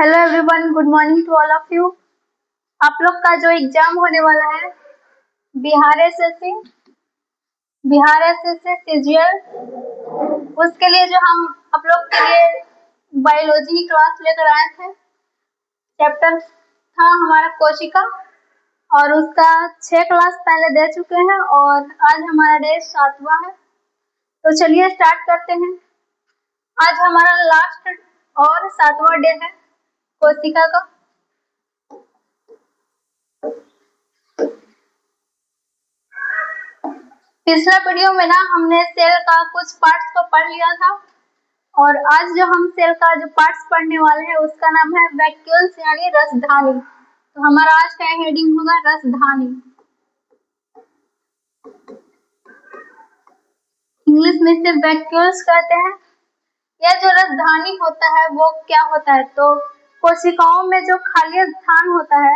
Hello everyone, good morning to all of you. आप लोग का जो एग्जाम होने वाला है बिहार एसएससी सीजीएल, उसके लिए जो हम आप लोग के लिए बायोलॉजी की क्लास लेकर आए थे। चैप्टर था हमारा कोशिका और उसका 6 क्लास पहले दे चुके हैं और आज हमारा डे 7वां है। तो चलिए स्टार्ट करते हैं। आज हमारा लास्ट और 7वां डे है कोशिका का। पिछला वीडियो में ना हमने सेल का कुछ पार्ट्स को पढ़ लिया था और आज जो हम सेल का जो पार्ट्स पढ़ने वाले हैं उसका नाम है वैक्यूल्स यानी रसधानी। तो हमारा आज का हेडिंग होगा रसधानी। इंग्लिश में इसे वैक्यूल्स कहते हैं। यह जो रसधानी होता है वो क्या होता है, तो कोशिकाओं में जो खाली स्थान होता है,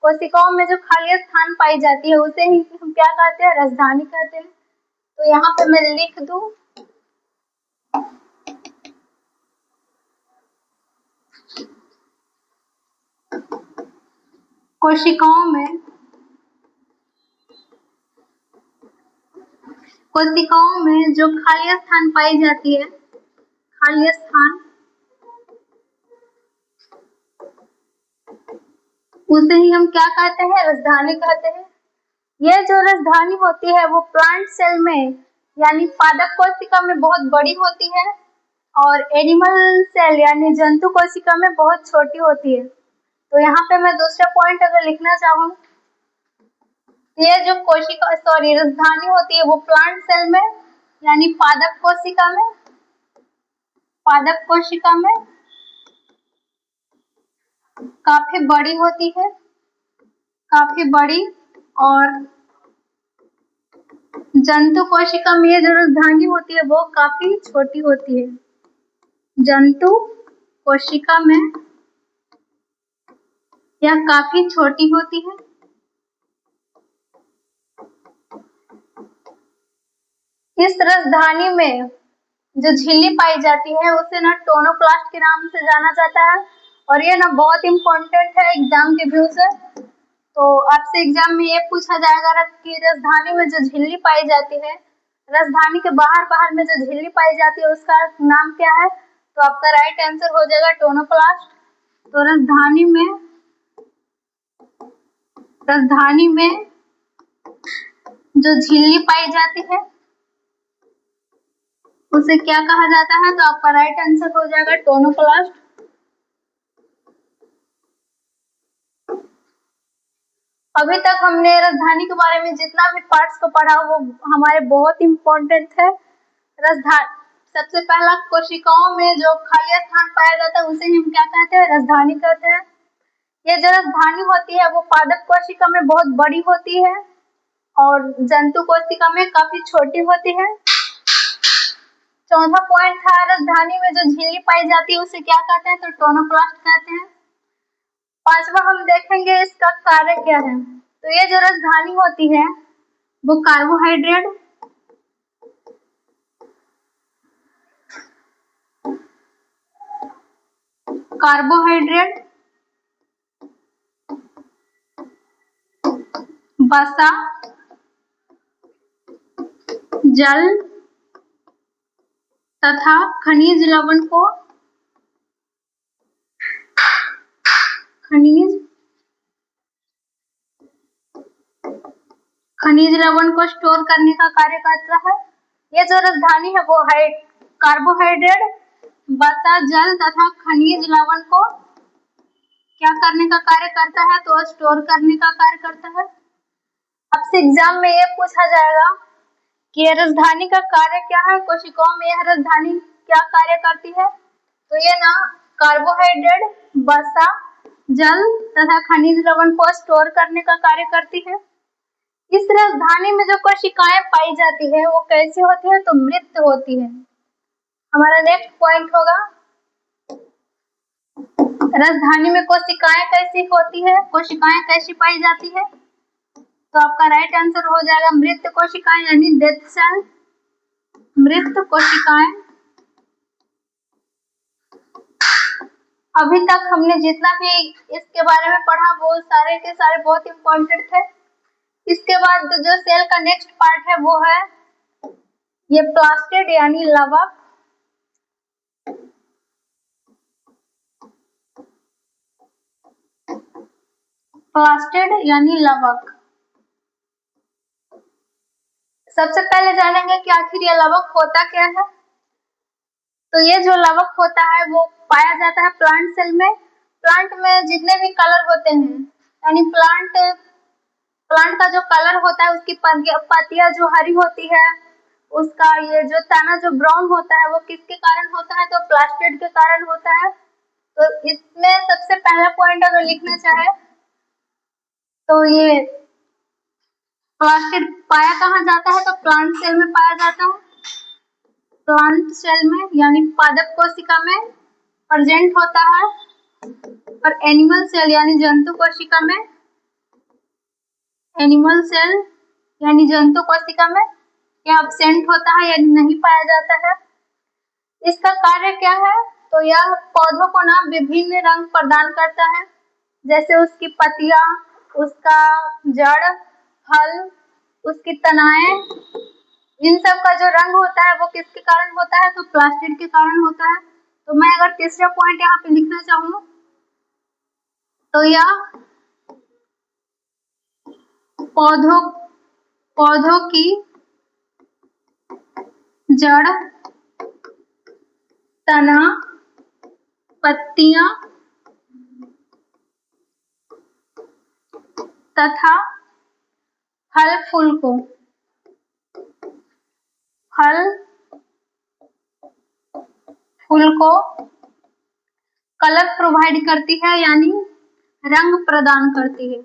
कोशिकाओं में जो खाली स्थान पाई जाती है उसे ही हम क्या कहते हैं, रसधानी कहते हैं। तो यहाँ पे मैं लिख दूं कोशिकाओं में जो खाली स्थान पाई जाती है, खाली स्थान, उसे ही हम क्या कहते हैं, रसधानी कहते हैं। यह जो रसधानी होती है वो प्लांट सेल में यानी पादप कोशिका में बहुत बड़ी होती है और एनिमल सेल यानी जंतु कोशिका में बहुत छोटी होती है। तो यहाँ पे मैं दूसरा पॉइंट अगर लिखना चाहूँ, ये जो रसधानी होती है वो प्लांट सेल में यानी पादप कोशिका में काफी बड़ी होती है, काफी बड़ी, और जंतु कोशिका में ये जो रसधानी होती है वो काफी छोटी होती है। जंतु कोशिका में यह काफी छोटी होती है। इस रसधानी में जो झिल्ली पाई जाती है उसे ना टोनोप्लास्ट के नाम से जाना जाता है और ये ना बहुत इम्पोर्टेंट है एग्जाम के व्यू से। तो आपसे एग्जाम में ये पूछा जाएगा कि रसधानी में जो झिल्ली पाई जाती है, रसधानी के बाहर में जो झिल्ली पाई जाती है उसका नाम क्या है, तो आपका राइट आंसर हो जाएगा टोनोप्लास्ट। तो रसधानी में जो झिल्ली पाई जाती है उसे क्या कहा जाता है, तो आपका राइट आंसर हो जाएगा टोनोप्लास्ट। अभी तक हमने रसधानी के बारे में जितना भी पार्ट्स को पढ़ा वो हमारे बहुत इम्पोर्टेंट है। रसधानी सबसे पहला, कोशिकाओं में जो खाली स्थान पाया जाता है उसे हम क्या कहते हैं, रसधानी कहते हैं। ये जो रसधानी होती है वो पादप कोशिका में बहुत बड़ी होती है और जंतु कोशिका में काफी छोटी होती है। चौथा पॉइंट था, रसधानी में जो झिल्ली पाई जाती है उसे क्या कहते हैं, तो टोनोप्लास्ट कहते हैं। पांचवा हम देखेंगे इसका कार्य क्या है। तो ये जो रसधानी होती है वो कार्बोहाइड्रेट, वसा, जल तथा खनिज लवण को स्टोर करने का कार्य करता है। ये जो रसधानी है वो कार्बोहाइड्रेट, वसा, जल तथा खनिज लवण को क्या करने का कार्य करता है, तो स्टोर करने का कार्य करता है। आपसे एग्जाम में ये पूछा जाएगा कि यह रसधानी का कार्य क्या है, कोशिकाओं में यह रसधानी क्या कार्य करती है, तो ये ना कार्बोहाइड्रेट, वसा, जल तथा खनिज लवण को स्टोर करने का कार्य करती है। इस रसधानी में जो कोशिकाएं पाई जाती है वो कैसी होती है, तो मृत होती है। हमारा नेक्स्ट पॉइंट होगा रसधानी में कोशिकाएं कैसी होती है, कोशिकाएं कैसी पाई जाती है, तो आपका राइट आंसर हो जाएगा मृत कोशिकाएं यानी डेथ सेल। मृत कोशिकाएं अभी तक हमने जितना भी इसके बारे में पढ़ा वो सारे के सारे बहुत इम्पोर्टेंट थे। इसके बाद जो सेल का नेक्स्ट पार्ट है वो है ये प्लास्टिड यानी लवक। प्लास्टिड यानी लवक। सबसे पहले जानेंगे कि आखिर ये लवक होता क्या है। तो ये जो लवक होता है वो पाया जाता है प्लांट सेल में। प्लांट में जितने भी कलर होते हैं यानी प्लांट का जो कलर होता है, उसकी पत्तियां जो हरी होती है, उसका ये जो तना जो ब्राउन होता है वो किसके कारण होता है, तो प्लास्टिड के कारण होता है। तो इसमें सबसे पहला पॉइंट अगर लिखना चाहे तो ये प्लास्टिड पाया कहाँ जाता है, तो प्लांट सेल में पाया जाता है। प्लांट सेल में यानी पादप कोशिका में प्रेजेंट होता है, और एनिमल सेल यानी जंतु कोशिका में, एनिमल सेल यानी जंतु कोशिका में यह एब्सेंट होता है यानी नहीं पाया जाता है। इसका कार्य क्या है, तो यह पौधों को ना विभिन्न रंग प्रदान करता है, जैसे उसकी पत्तियां, उसका जड़, फल, उसकी तनाएं, इन सब का जो रंग होता है वो किसके कारण होता है, तो प्लास्टिड के कारण होता है। तो मैं अगर तीसरा पॉइंट यहाँ पे लिखना चाहूँ तो यह पौधों की जड़, तना, पत्तियां तथा फल फूल को कलर प्रोवाइड करती है यानी रंग प्रदान करती है।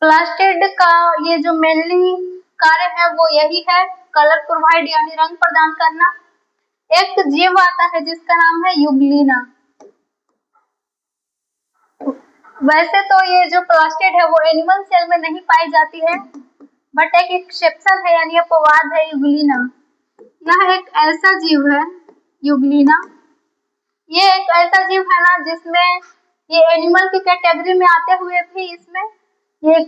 प्लास्टिड का ये जो मेनली कार्य है वो यही है, कलर प्रोवाइड यानी रंग प्रदान करना। एक जीव आता है जिसका नाम है यूग्लिना। वैसे तो ये जो प्लास्टिड है वो एनिमल सेल में नहीं पाई जाती है, बट एक एक्सेप्शन है यानी अपवाद है यूग्लिना। यह एक ऐसा जीव है यूग्लिना, ये एक ऐसा जीव है ना जिसमें ये एनिमल की कैटेगरी में आते हुए भी इसमें ये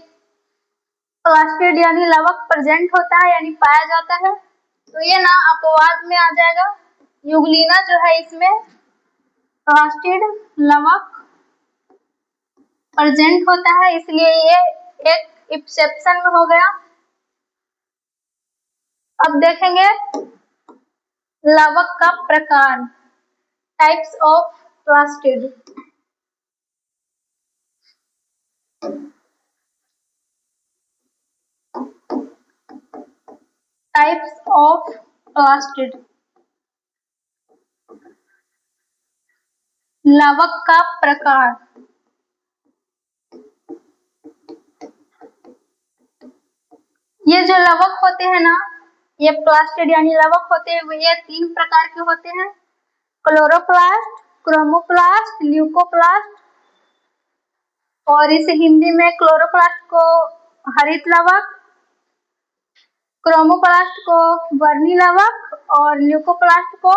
प्लास्टिड यानी लवक प्रेजेंट होता है यानी पाया जाता है। तो ये ना अपवाद में आ जाएगा। यूग्लिना जो है इसमें प्लास्टिड लवक प्रेजेंट होता है, इसलिए ये एक एक्सेप्शन में हो गया। अब देखेंगे लवक का प्रकार, types of plastid. Types of plastid. लवक का प्रकार, ये जो लवक होते हैं ना, ये प्लास्टिड यानी लवक होते हैं, ये 3 प्रकार के होते हैं, क्लोरोप्लास्ट, क्रोमोप्लास्ट, ल्यूकोप्लास्ट। और इसे हिंदी में क्लोरोप्लास्ट को हरित लवक, क्रोमोप्लास्ट को वर्णी लवक और ल्यूकोप्लास्ट को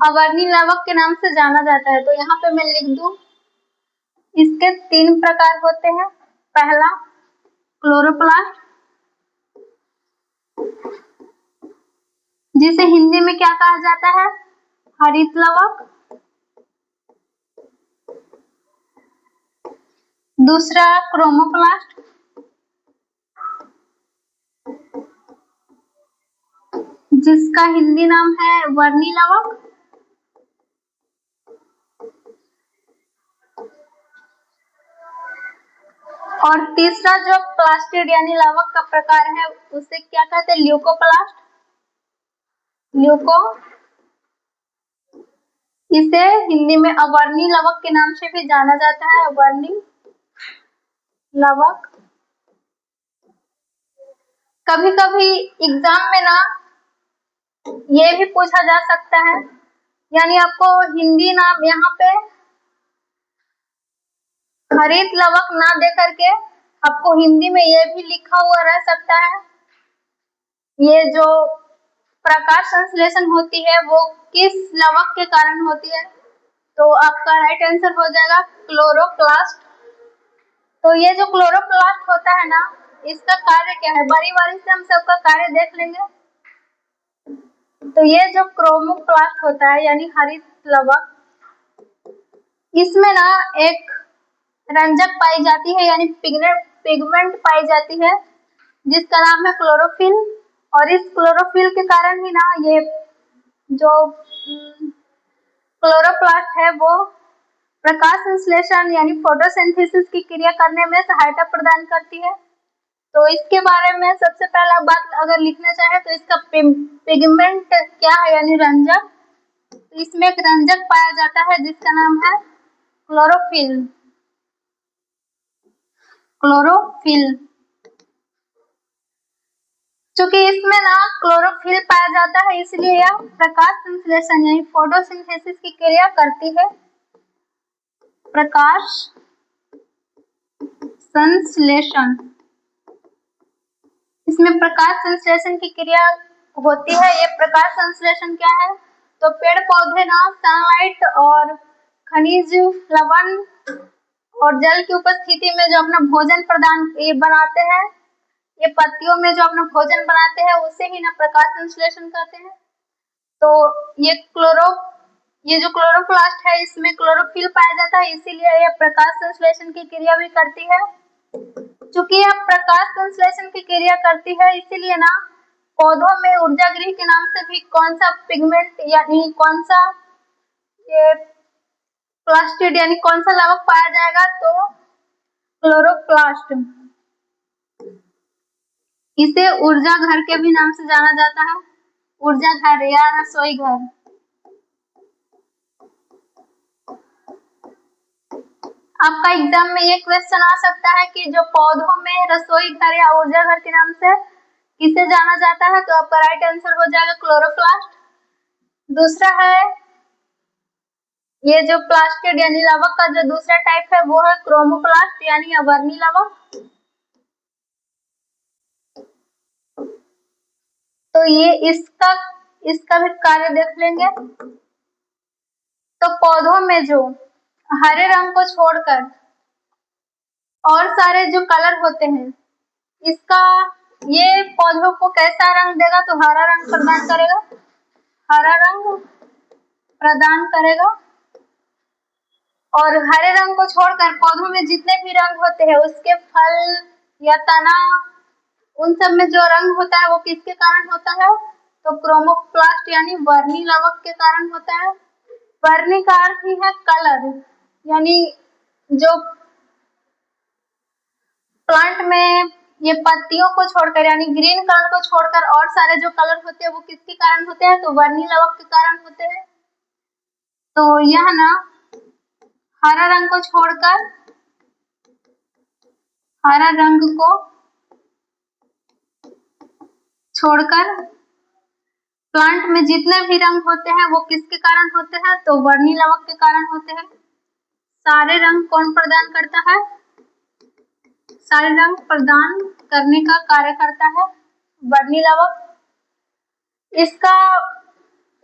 अवर्णी लवक के नाम से जाना जाता है। तो यहाँ पे मैं लिख दूं, इसके 3 प्रकार होते हैं। पहला क्लोरोप्लास्ट, जिसे हिंदी में क्या कहा जाता है, हरित लवक। दूसरा क्रोमोप्लास्ट, जिसका हिंदी नाम है वर्णी लवक। और तीसरा जो प्लास्टिड यानी लवक का प्रकार है उसे क्या कहते हैं, ल्यूकोप्लास्ट। ल्यूको, इसे हिंदी में अवर्णी लवक के नाम से भी जाना जाता है, अवर्णी लवक। कभी कभी एग्जाम में ना ये भी पूछा जा सकता है, यानी आपको हिंदी नाम यहाँ पे हरित लवक ना दे करके आपको हिंदी में ये भी लिखा हुआ रह सकता है, ये जो प्रकाश संश्लेषण होती है वो किस लवक के कारण होती है? तो आपका राइट आंसर हो जाएगा क्लोरोप्लास्ट। तो ये जो क्लोरोप्लास्ट होता है ना, इसका कार्य क्या है? बारी बारी से हम सबका कार्य देख लेंगे। तो ये जो क्रोमोप्लास्ट होता है यानी हरित लवक, इसमें ना एक रंजक पाई जाती है यानी पिगमेंट पाई जाती है जिसका नाम है क्लोरोफिल। और इस क्लोरोफिल के कारण ही ना ये जो क्लोरोप्लास्ट है वो प्रकाश संश्लेषण यानी फोटोसिंथेसिस की क्रिया करने में सहायता प्रदान करती है। तो इसके बारे में सबसे पहला बात अगर लिखना चाहे तो इसका पिगमेंट क्या है यानी रंजक। तो इसमें एक रंजक पाया जाता है जिसका नाम है क्लोरोफिल। चूंकि इसमें ना क्लोरोफिल पाया जाता है इसलिए यह प्रकाश संश्लेषण यानी फोटोसिंथेसिस की क्रिया करती है। प्रकाश संश्लेषण, इसमें प्रकाश संश्लेषण की क्रिया होती है। ये प्रकाश संश्लेषण क्या है? तो पेड़ पौधे ना सनलाइट और खनिज लवण और जल की उपस्थिति में जो अपना भोजन बनाते हैं, ये पत्तियों में जो अपना भोजन बनाते हैं उसे ही ना प्रकाश संश्लेषण कहते हैं। तो ये जो क्लोरोप्लास्ट है इसमें क्लोरोफिल पाया जाता है इसीलिए यह प्रकाश संश्लेषण की क्रिया भी करती है। चूंकि यह प्रकाश संश्लेषण की क्रिया करती है इसीलिए ना पौधों में ऊर्जा गृह के नाम से भी कौन सा पिगमेंट यानी कौन सा ये प्लास्टिड यानी कौन सा लवक पाया जाएगा? तो क्लोरोप्लास्ट। इसे ऊर्जा घर के भी नाम से जाना जाता है, ऊर्जा घर या रसोई घर। आपका एग्जाम में ये क्वेश्चन आ सकता है कि जो पौधों में रसोई घर या ऊर्जा घर के नाम से किसे जाना जाता है? तो आपका राइट आंसर हो जाएगा क्लोरोप्लास्ट। दूसरा है ये जो प्लास्टिड यानी लवक का जो दूसरा टाइप है वो है क्रोमोप्लास्ट यानी अवर्णी लवक। तो ये इसका भी कार्य देख लेंगे। तो पौधों में जो हरे रंग को छोड़कर और सारे जो कलर होते हैं, इसका ये पौधों को कैसा रंग देगा? तो हरा रंग प्रदान करेगा, हरा रंग प्रदान करेगा। और हरे रंग को छोड़कर पौधों में जितने भी रंग होते हैं उसके फल या तना, उन सब में जो रंग होता है वो किसके कारण होता है? तो क्रोमोप्लास्ट यानी वर्णी लवक के कारण होता है। वर्णी का अर्थ ही है कलर, यानी जो प्लांट में ये पत्तियों को छोड़कर यानी ग्रीन कलर को छोड़कर और सारे जो कलर होते हैं वो किसके कारण होते हैं? तो वर्णी लवक के कारण होते हैं। तो यह ना हरा रंग को छोड़कर प्लांट में जितने भी रंग होते हैं वो किसके कारण होते हैं? तो वर्णी लवक के कारण होते हैं। सारे रंग कौन प्रदान करता है? सारे रंग प्रदान करने का कार्य करता है वर्णी लवक। इसका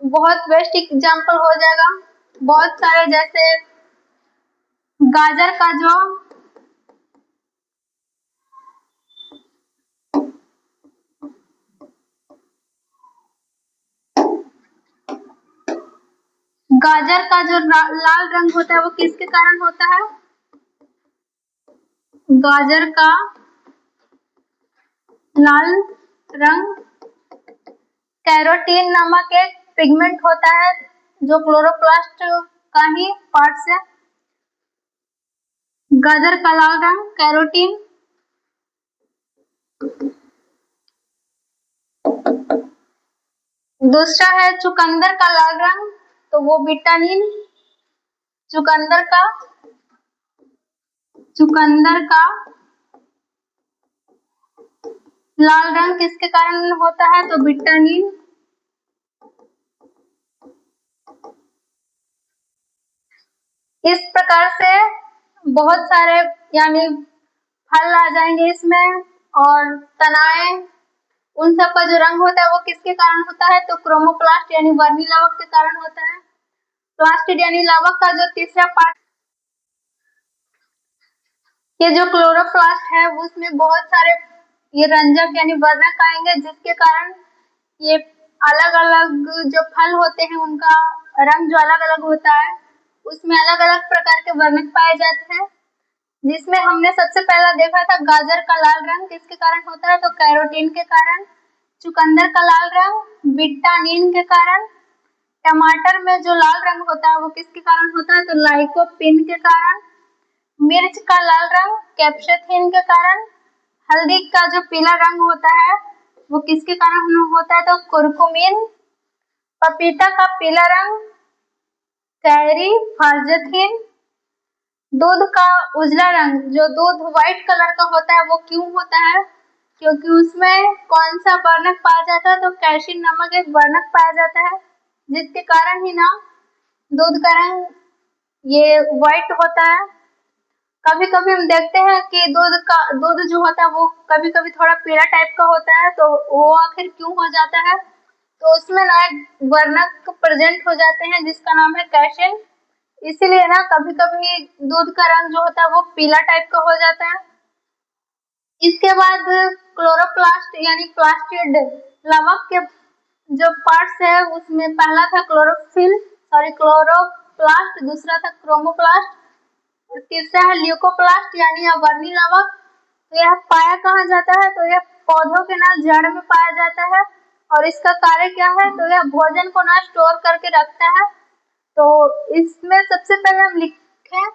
बहुत बेस्ट एग्जाम्पल हो जाएगा बहुत सारे, जैसे गाजर का जो लाल रंग होता है वो किसके कारण होता है? गाजर का लाल रंग कैरोटीन नामक एक पिगमेंट होता है जो क्लोरोप्लास्ट का ही पार्ट्स है। गाजर का लाल रंग कैरोटीन। दूसरा है चुकंदर का लाल रंग, तो वो विटामिन। चुकंदर का लाल रंग किसके कारण होता है? तो विटामिन। इस प्रकार से बहुत सारे यानी फल आ जाएंगे इसमें और तनाएं उन सब का जो रंग होता है वो किसके कारण होता है, तो क्रोमोप्लास्ट यानी वर्णी लवक के कारण होता है। प्लास्टिड यानी लवक का जो तीसरा पार्ट, ये जो क्लोरोप्लास्ट है उसमें बहुत सारे ये रंजक यानी वर्णक आएंगे, जिसके कारण ये अलग अलग जो फल होते हैं उनका रंग जो अलग अलग होता है उसमें अलग अलग प्रकार के वर्णक पाए जाते हैं। जिसमें हमने सबसे पहला देखा था गाजर का लाल रंग किसके कारण होता है, तो कैरोटीन के कारण। चुकंदर का लाल रंग विटामिन के कारण। टमाटर में जो लाल रंग होता है वो किसके कारण होता है, तो लाइकोपिन के कारण। मिर्च का लाल रंग कैप्साइसिन के कारण। हल्दी का जो पीला रंग होता है वो किसके कारण होता है, तो कुरकुमिन। पपीता का पीला रंग कैरीफार्जथिन। दूध का उजला रंग, जो दूध व्हाइट कलर का होता है वो क्यों होता है, क्योंकि उसमें कौन सा वर्णक पाया जाता है, तो कैल्शियम नामक एक वर्णक पाया जाता है, जिसके कारण ही ना दूध का रंग ये व्हाइट होता है। कभी कभी हम देखते हैं कि दूध जो होता है वो कभी कभी थोड़ा पीला टाइप का होता है, तो वो आखिर क्यों हो जाता है, तो उसमें ना एक वर्णक प्रेजेंट हो जाते हैं जिसका नाम है कैल्शियम। इसीलिए ना कभी कभी दूध का रंग जो होता है वो पीला टाइप का हो जाता है। इसके बाद क्लोरोप्लास्ट यानी प्लास्टिड लवक के जो पार्ट्स है उसमें पहला था क्लोरोप्लास्ट, दूसरा था क्रोमोप्लास्ट, तीसरा है ल्यूकोप्लास्ट यानी अवर्णी लवक। तो यह पाया कहाँ जाता है, तो यह पौधों के ना जड़ में पाया जाता है। और इसका कार्य क्या है, तो यह भोजन को ना स्टोर करके रखता है। तो इसमें सबसे पहले हम लिखें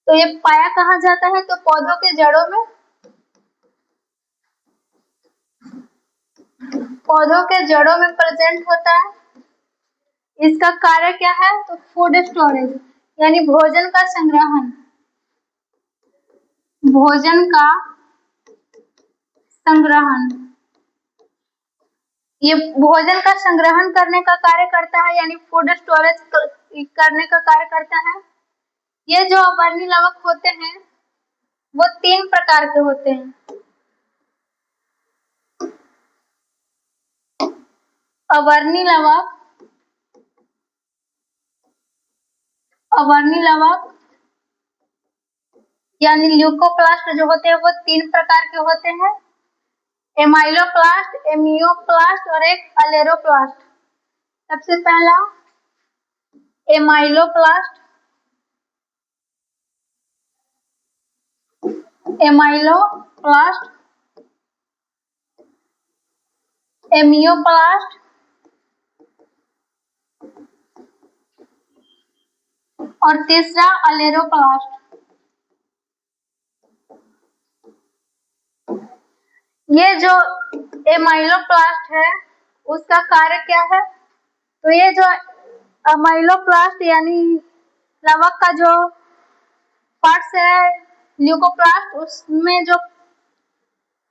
तो ये पाया कहाँ जाता है, तो पौधों के जड़ों में। पौधों के जड़ों में प्रेजेंट होता है। इसका कार्य क्या है, तो फूड स्टोरेज यानी भोजन का संग्रहण। भोजन का संग्रहण, ये भोजन का संग्रहण करने का कार्य करता है यानी फूड स्टोरेज करने का कार्य करता है। ये जो अवर्णी लवक होते हैं वो 3 प्रकार के होते हैं। अवर्णी लवक यानी ल्यूकोप्लास्ट जो होते हैं वो 3 प्रकार के होते हैं, एमाइलोप्लास्ट, एमियोप्लास्ट और एक अलेरोप्लास्ट। सबसे पहला एमाइलोप्लास्ट। एमाइलोप्लास्ट, एमियोप्लास्ट और तीसरा अलेरोप्लास्ट। ये जो एमाइलोप्लास्ट है उसका कार्य क्या है, तो ये जो एमाइलोप्लास्ट यानी लवक का जो पार्ट्स है ल्यूकोप्लास्ट, उसमें जो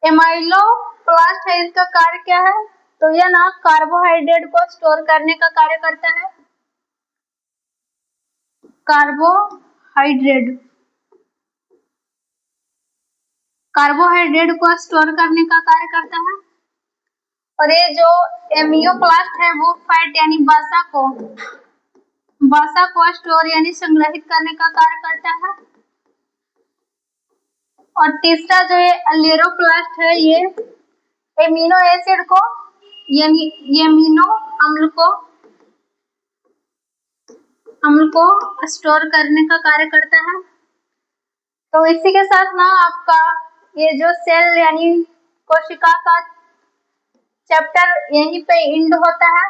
एमाइलोप्लास्ट है इसका कार्य क्या है, तो यह ना कार्बोहाइड्रेट को स्टोर करने का कार्य करता है। कार्बोहाइड्रेट को स्टोर करने का कार्य करता है। और ये जो एमियोप्लास्ट है वो फैट यानी वसा को स्टोर यानी संग्रहित करने का कार्य करता है। और तीसरा जो ये अलेरोप्लास्ट है ये एमिनो एसिड को यानी एमिनो अम्ल को स्टोर करने का कार्य करता है। तो इसी के साथ ना आपका ये जो सेल यानी कोशिका का चैप्टर यहीं पे एंड होता है।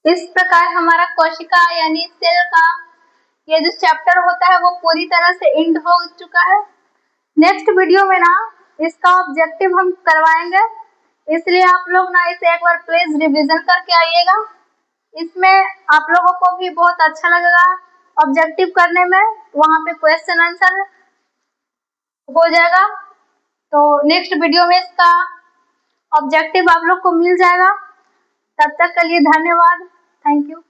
इस प्रकार हमारा कोशिका यानी सेल का ये जो चैप्टर होता है वो पूरी तरह से एंड हो चुका है। नेक्स्ट वीडियो में ना इसका ऑब्जेक्टिव हम करवाएंगे, इसलिए आप लोग ना इसे एक बार प्लीज रिवीजन करके आइएगा। इसमें आप लोगों को भी बहुत अच्छा लगेगा ऑब्जेक्टिव करने में, वहां पे क्वेश्चन आंसर हो जाएगा। तो नेक्स्ट वीडियो में इसका ऑब्जेक्टिव आप लोग को मिल जाएगा। तब तक के लिए धन्यवाद, थैंक यू।